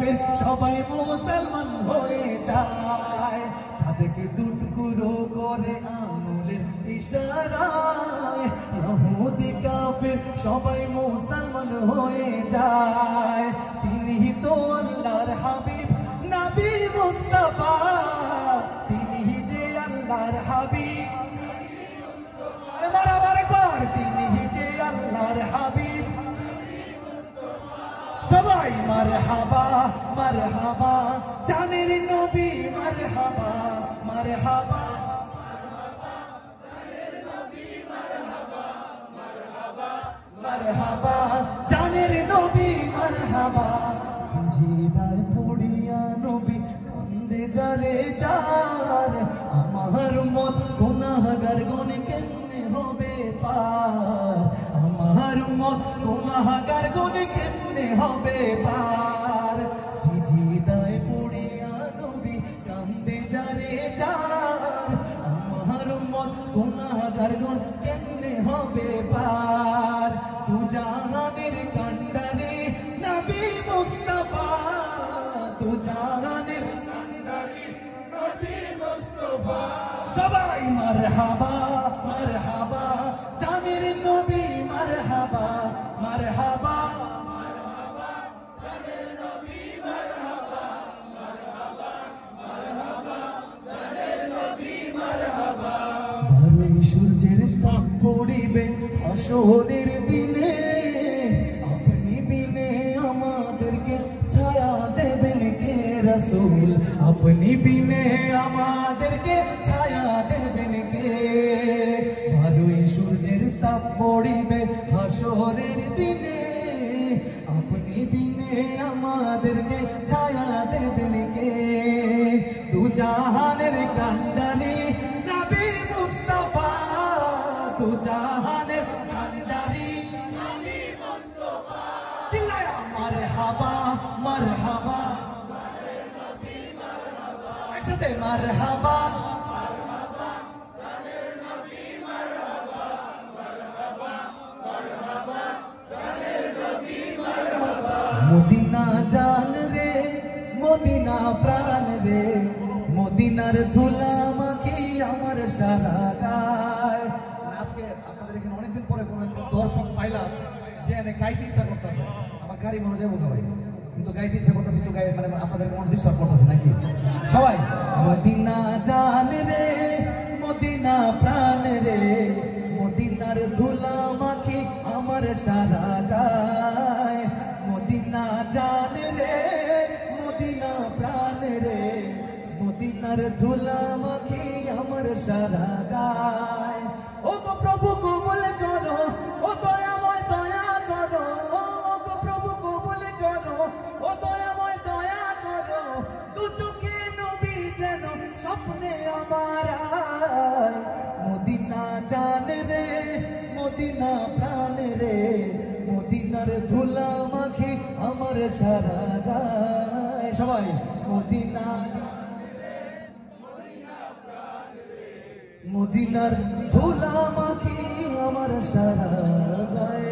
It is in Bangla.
কাফের সবাই মুসলমান হয়ে যায়। চাঁদকে দুটুকরো করে আঙুলের ইশারায় ইহুদি কাফের সবাই মুসলমান হয়ে যায়। তিনি তো আল্লাহর হাবিব নবী মুস্তাফা, তিনি যে আল্লাহর হাবিব, বারবার একবার, তিনি যে আল্লাহর হাবিব। সবাই মারহাবা মারহাবা জানের নবী, মারহাবা মারহাবা মারহাবা জানের নবী, মারহাবা। সিজদায় পড়িয়া নবী কান্দে যারে যার, আমার মত গুনাহগার গুণ কেমনে হবে পার, আমার মত গুনাহগার গুণ কেমনে হবে পার। সিজদায় পড়িয়া নবী কান্দে যারে যার, আমার মত গুনাহগার গুণ কেমনে হবে পার। তু জাহানের কান্ডারে নবী মুস্তাফা, তু জাহানের কান্ডারে নবী মুস্তাফা। সবাই মারহাবা মারহাবা জানের নবী, মারহাবা মারহাবা মারহাবা জানের নবী, মারহাবা মারহাবা মারহাবা জানের নবী, মারহাবা। বারোই সূর্যের তাপ পড়িবে হাসরের দিনে, আপনি বিনে আমাদেরকে ছায়া দেবেন কে রাসূল, আপনি বিনে আমাদেরকে ছায়া দেবেন কে। বারোই সূর্যের তাপ পড়িবে হাসরের দিনে, আপনি বিনে আমাদেরকে ছায়া দেবেন কে। দু জাহানের কান্ডারি নবী মুস্তাফা, দু জাহানের কান্ডারি নবী মুস্তাফা। চিল্লায়া মারহাবা মারহাবা জানের নবী, মারহাবা। একসাথে মারহাবা মারহাবা জানের নবী, মারহাবা মারহাবা মারহাবা জানের নবী, মারহাবা। মদিনা জান রে মদিনা প্রাণ রে, মদিনার ধুলা মাখি আমার সারা গায়। আজকে আপনাদের এখানে অনেকদিন পরে কোনো একটা দর্শক পাইলাম যে এনে গাইতে ইচ্ছা করতেছে, আমার গাড়ি মনে যাবো ভাই, কিন্তু গাইতে ইচ্ছা করতেছে, একটু গাই মানে আপনাদের মনে ডিস্টার্ব করতেছে নাকি? সবাই মদিনা জান রে মদিনা প্রাণ রে, মদিনার ধুলা মাখি আমার সারা গায়। মদিনা জান রে মদিনা প্রাণ রে, মদিনার ধুলা মাখি আমার সারা গায়। ও গো প্রভু কবুল করো, ও দয়াময় দয়া করো, ও গো প্রভু কবুল করো, ও দয়াময় দয়া করো। দু চোখে নবী যেন স্বপ্নে আমার আয়। মদিনা জান রে মদিনা প্রাণ রে, মদিনার ধুলা মাখি আমার সারা গায়। সবাই মদিনা মদিনার ধুলা মাখি আমার সারা গায়।